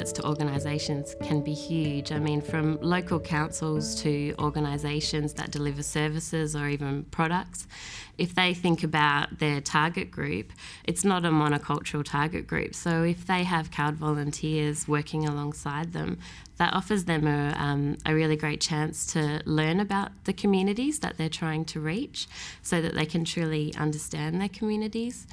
benefits to organisations can be huge. I mean, from local councils to organisations that deliver services or even products. If they think about their target group, it's not a monocultural target group. So if they have CALD volunteers working alongside them, that offers them a really great chance to learn about the communities that they're trying to reach so that they can truly understand their communities.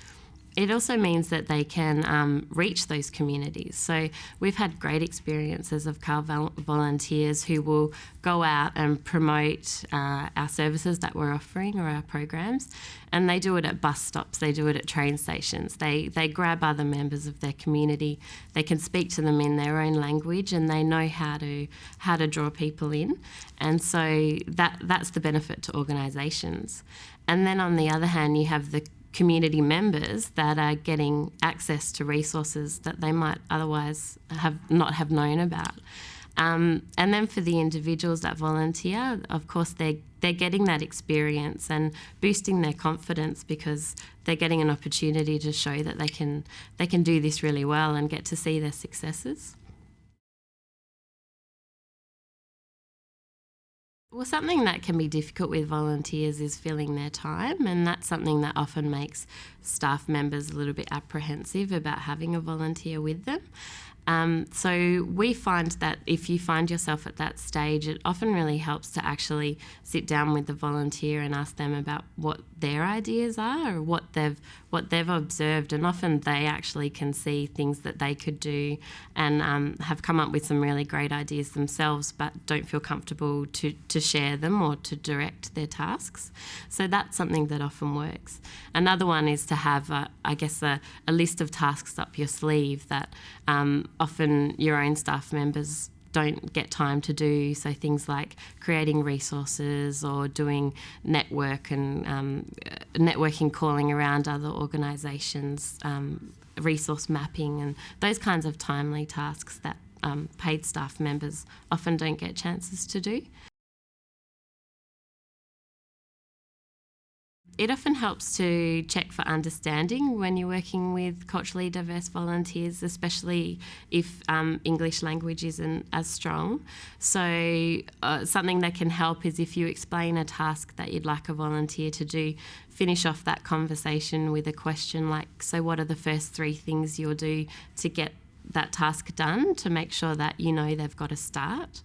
It also means that they can reach those communities. So we've had great experiences of CALD volunteers who will go out and promote our services that we're offering or our programs, and they do it at bus stops, they do it at train stations. They grab other members of their community, they can speak to them in their own language, and they know how to draw people in. And so that's the benefit to organisations. And then on the other hand, you have the community members that are getting access to resources that they might otherwise not have known about. And then for the individuals that volunteer, of course, they're getting that experience and boosting their confidence because they're getting an opportunity to show that they can do this really well and get to see their successes. Well, something that can be difficult with volunteers is filling their time, and that's something that often makes staff members a little bit apprehensive about having a volunteer with them. So we find that if you find yourself at that stage, it often really helps to actually sit down with the volunteer and ask them about what their ideas are or what they've observed, and often they actually can see things that they could do and have come up with some really great ideas themselves but don't feel comfortable to share them or to direct their tasks. So that's something that often works. Another one is to have, a list of tasks up your sleeve that often your own staff members don't get time to do. So things like creating resources or doing networking, calling around other organisations, resource mapping, and those kinds of timely tasks that paid staff members often don't get chances to do. It often helps to check for understanding when you're working with culturally diverse volunteers, especially if English language isn't as strong. So something that can help is if you explain a task that you'd like a volunteer to do, finish off that conversation with a question like, so what are the first 3 things you'll do to get that task done, to make sure that you know they've got a start.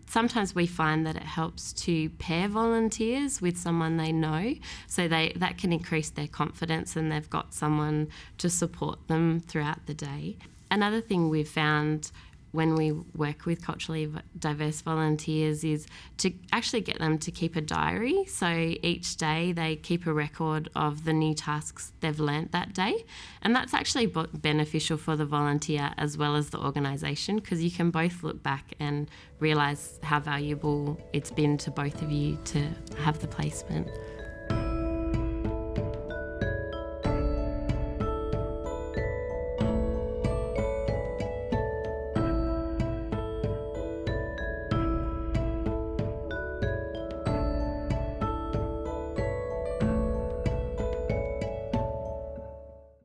Sometimes we find that it helps to pair volunteers with someone they know, so that can increase their confidence and they've got someone to support them throughout the day. Another thing we've found when we work with culturally diverse volunteers is to actually get them to keep a diary. So each day they keep a record of the new tasks they've learnt that day. And that's actually beneficial for the volunteer as well as the organisation, because you can both look back and realise how valuable it's been to both of you to have the placement.